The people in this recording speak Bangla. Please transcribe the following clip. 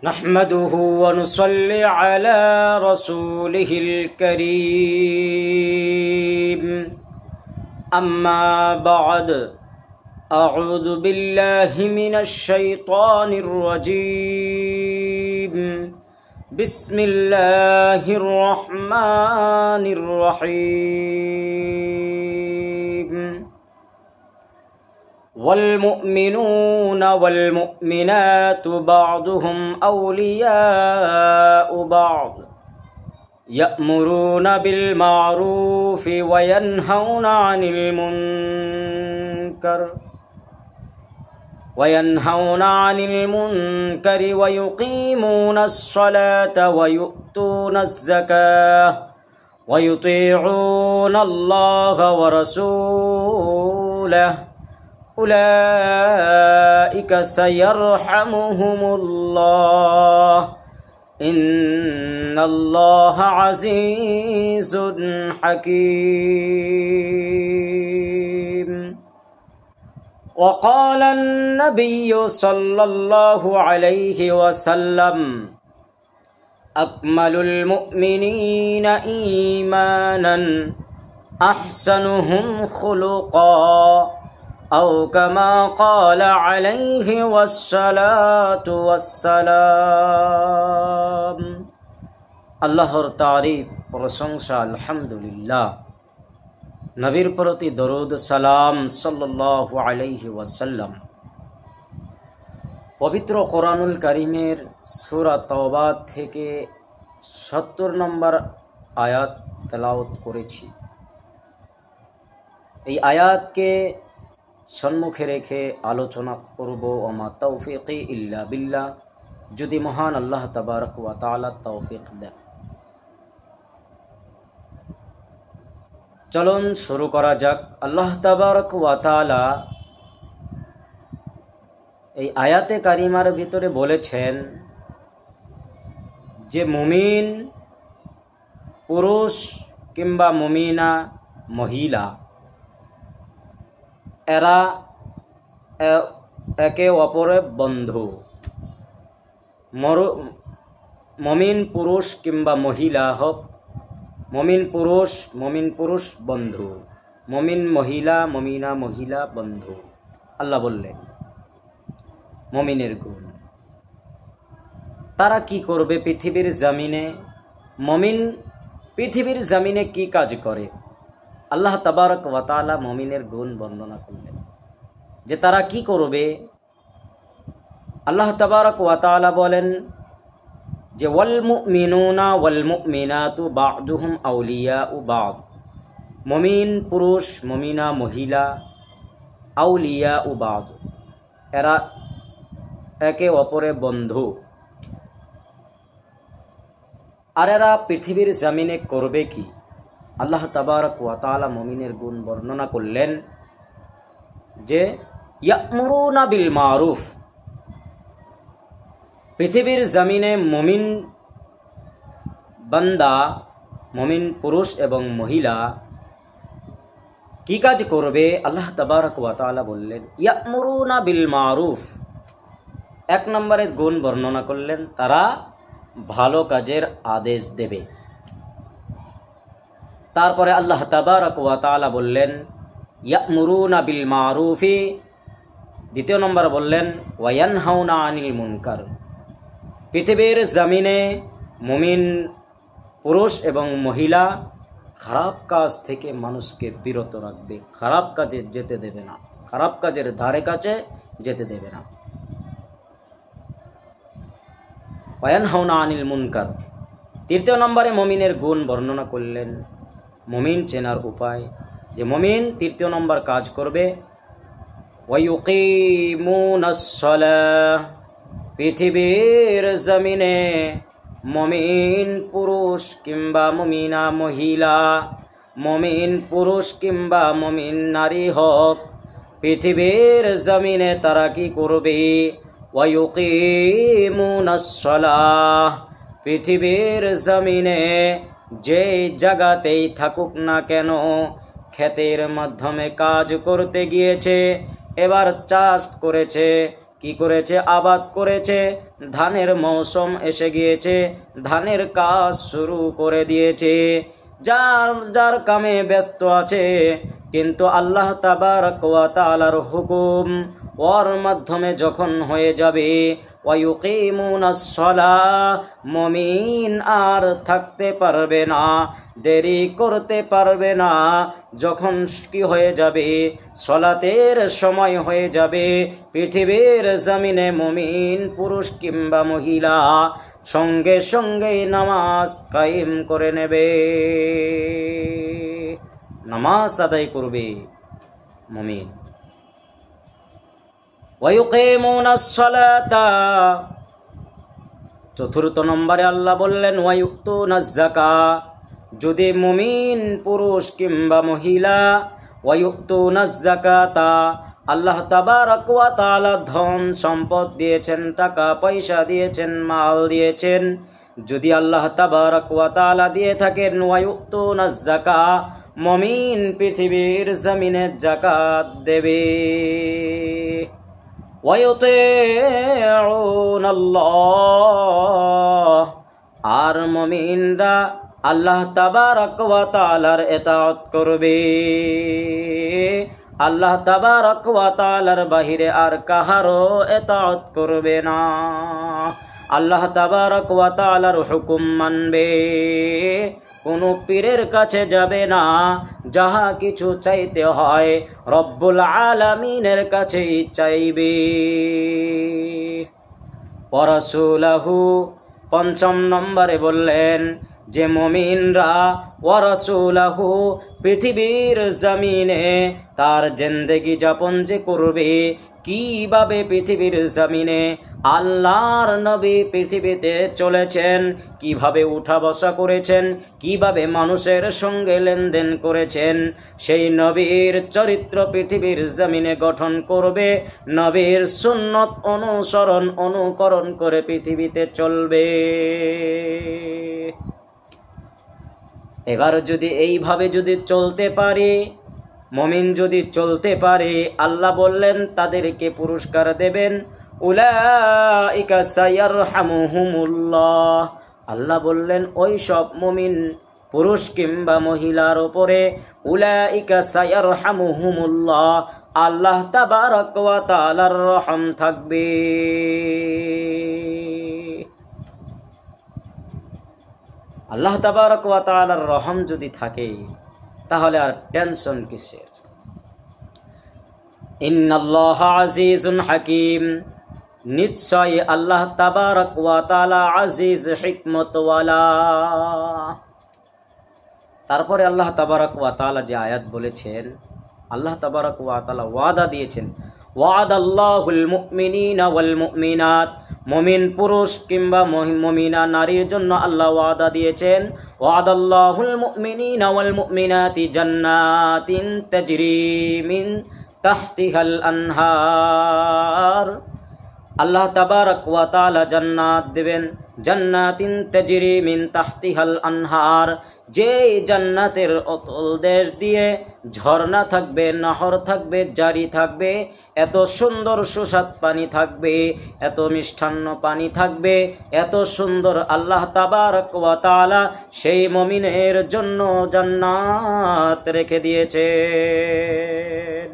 نحمده ونصلي على رسوله الكريم أما بعد أعوذ بالله من الشيطان الرجيم بسم الله الرحمن الرحيم والمؤمنون والمؤمنات بعضهم أولياء بعض يأمرون بالمعروف وينهون عن المنكر ويقيمون الصلاة ويؤتون الزكاة ويطيعون الله ورسوله أولئك سيرحمهم الله إن الله عزيز حكيم. وقال النبي صلى الله عليه وسلم أكمل المؤمنين إيمانا أحسنهم خلقا أو كما قال عليه والصلاة والسلام. আল্লাহর তারিফ প্রশংসা আলহামদুলিল্লাহ। নবীর প্রতি দরুদ সালাম সাল্লাল্লাহু আলাইহি ওয়াসাল্লাম। পবিত্র কোরআনুল কারীমের সূরা তাওবা থেকে ৭০ নম্বর আয়াত তেলাওয়াত করেছি। এই আয়াতকে সম্মুখে রেখে আলোচনা করব ওমা তৌফিকি ইল্লা বিল্লাহ, যদি মহান আল্লাহ তাবারক ওয়া তাআলা তৌফিক দেন। চলুন শুরু করা যাক। আল্লাহ তাবারক ওয়া তাআলা এই আয়াতে কারিমার ভিতরে বলেছেন যে মুমিন পুরুষ কিংবা মুমিনা মহিলা এরা একে অপরের বন্ধু। মমিন পুরুষ কিংবা মহিলা হোক, মমিন পুরুষ বন্ধু, মমিন মহিলা মমিনা মহিলা বন্ধু। আল্লাহ বললেন মমিনের গুণ। তারা কি করবে পৃথিবীর জমিনে? মমিন পৃথিবীর জমিনে কি কাজ করে? আল্লাহ তাবারক ওয়া তাআলা মুমিনের গুণ বর্ণনা করলেন যে তারা কি করবে। আল্লাহ তাবারক ওয়া তাআলা বলেন যে ওয়াল মুমিনুনা ওয়াল মুমিনাতু বা'দুহুম আউলিয়াউ বা'দ। মুমিন পুরুষ মুমিনা মহিলা আউলিয়াউ বা'দ, এরা একে অপরের বন্ধু। আর এরা পৃথিবীর জমিনে করবে কি? আল্লাহ তাবারক ওয়া তাআলা মুমিনের গুণ বর্ণনা করলেন যে ইয়া'মুরুনা বিল মারুফ। পৃথিবীর জমিনে মুমিন বান্দা, মুমিন পুরুষ এবং মহিলা কি কাজ করবে? আল্লাহ তাবারক ওয়া তাআলা বললেন ইয়া'মুরুনা বিল মারুফ। এক নম্বরের গুণ বর্ণনা করলেন তারা ভালো কাজের আদেশ দেবে। তারপরে আল্লাহ তাবারক ওয়া তাআলা বললেন ইয়া'মুরুনা বিল মারুফি। দ্বিতীয় নম্বর বললেন ওয়া ইয়ানহাউনা আনিল মুনকার। পৃথিবীর জমিনে মুমিন পুরুষ এবং মহিলা খারাপ কাজ থেকে মানুষকে বিরত রাখবে, খারাপ কাজে যেতে দেবে না, খারাপ কাজের ধারে কাছে যেতে দেবে না। ওয়া ইয়ানহাউনা আনিল মুনকার। তৃতীয় নম্বরে মুমিনের গুণ বর্ণনা করলেন, মুমিন চেনার উপায় যে মুমিন তৃতীয় নম্বর কাজ করবে ওয়ায়ুকিমুনাস সালাহ। পৃথিবীর জমিনে মুমিন পুরুষ কিংবা মুমিনা মহিলা, মুমিন পুরুষ কিংবা মুমিন নারী হোক, পৃথিবীর জমিনে তারা কি করবে? ওয়ায়ুকিমুনাস সালাহ। পৃথিবীর জমিনে যে জায়গাতেই থাকুক না কেন, ক্ষেতের মাধ্যমে কাজ করতে গিয়েছে, এবার চাষ করেছে, কি করেছে? আবাদ করেছে, ধানের মৌসুম এসে গিয়েছে, ধানের কাজ শুরু করে দিয়েছে, যার যার কামে ব্যস্ত আছে, কিন্তু আল্লাহ তাবারক ওয়া তাআলার হুকুম ওর মাধ্যমে যখন হয়ে যাবে, ওয়ায়ুকিমুনাস সালাহ, মুমিন আর থাকতে পারবে না, দেরি করতে পারবে না। যখন কি হয়ে যাবে, সলাতের সময় হয়ে যাবে, পৃথিবীর জমিনে মুমিন পুরুষ কিংবা মহিলা সঙ্গে সঙ্গে নামাজ কায়েম করে নেবে, নামাজ আদায় করবে মুমিন। ওয়ায়ুকিমুনাস সালাতা, চতুর্থ নম্বরে আল্লাহ বললেন ওয়ায়ুতুনাজ যাকাত, যদি মুমিন পুরুষ কিংবা মহিলা ওয়ায়ুতুনাজ যাকাতা, আল্লাহ তাবারক ওয়া তাআলা ধন সম্পদ দিয়েছেন, টাকা পয়সা দিয়েছেন, মাল দিয়েছেন, যদি আল্লাহ তাবারক ওয়া তাআলা দিয়ে থাকেন ওয়ায়ুতুনাজ যাকাত, মুমিন পৃথিবীর জমিনে যাকাত দেবে। ওয়ায়ুতিউনাল্লাহ, আর মুমিনরা আল্লাহ তাবারক ওয়া তাআলার ইতাআত করবে, আল্লাহ তাবারক ওয়া তাআলার বাহিরে আর কাহারও ইতাআত করবে না, আল্লাহ তাবারক ওয়া তাআলার হুকুম মানবে, কোনো পীরের কাছে যাবে না, যাহা কিছু চাইতে হয় রব্বুল আলামিনের কাছেই চাইবে। ওয়া রাসূলুহু, পঞ্চম নম্বরে বললেন যে মুমিনরা ওয়া রাসূলুহু পৃথিবীর জমিনে তার জিন্দেগি যাপন যে করবে, কিভাবে পৃথিবীর জমিনে আল্লাহর নবী পৃথিবীতে চলেছেন, কিভাবে উঠা বসা করেছেন, কিভাবে মানুষের সঙ্গে লেনদেন করেছেন, সেই নবীর চরিত্র পৃথিবীর জমিনে গঠন করবে, নবীর সুন্নত অনুসরণ অনুকরণ করে পৃথিবীতে চলবে। এবার যদি এইভাবে যদি চলতে পারে, মুমিন যদি চলতে পারে, আল্লাহ বললেন তাদেরকে পুরস্কার দেবেন, উলাইকা সায়ারহামুহুমুল্লাহ, আল্লাহ বললেন ওই সব মুমিন পুরুষ কিংবা মহিলার উপরে উলাইকা সায়ারহামুহুমুল্লাহ, আল্লাহ তাবারক ওয়া তাআলার রহম থাকবে। আল্লাহ তাবারক ওয়া তাআলার রহম যদি থাকে, তাহলে আর টেনশন কিসের? ইন্নাল্লাহ আজিজুন হাকিম, নিশ্চয় আল্লাহ তাবারক ওয়া তাআলা আজিজ হিকমতওয়ালা। তারপরে আল্লাহ তাবারক ওয়া তাআলা যে আয়াত বলেছেন, আল্লাহ তাবারক ওয়া তাআলা ওয়াদা দিয়েছেন, ওয়াদাল্লাহুল মুমিনিনা ওয়াল মুমিনাত, মুমিন পুরুষ কিংবা মুমিনা নারীর জন্য আল্লাহ ওয়াদা দিয়েছেন, ওয়াদাল্লাহুল মুমিনিনা ওয়াল মুমিনাতি জান্নাতিন তাজরি মিন তাহতিহাল আনহার, আল্লাহ তাবারক ওয়া তাআলা জান্নাত দেবেন, জান্নাতিন তাজরি মিন তাহতিহাল আনহার, যে জান্নাতের অতল দেশ দিয়ে ঝর্ণা থাকবে, নহর থাকবে, জারি থাকবে, এত সুন্দর সুস্বাদ পানি থাকবে, এত মিষ্টান্ন পানি থাকবে, এত সুন্দর আল্লাহ তাবারক ওয়া তাআলা সেই মুমিনের জন্য জান্নাত রেখে দিয়েছেন।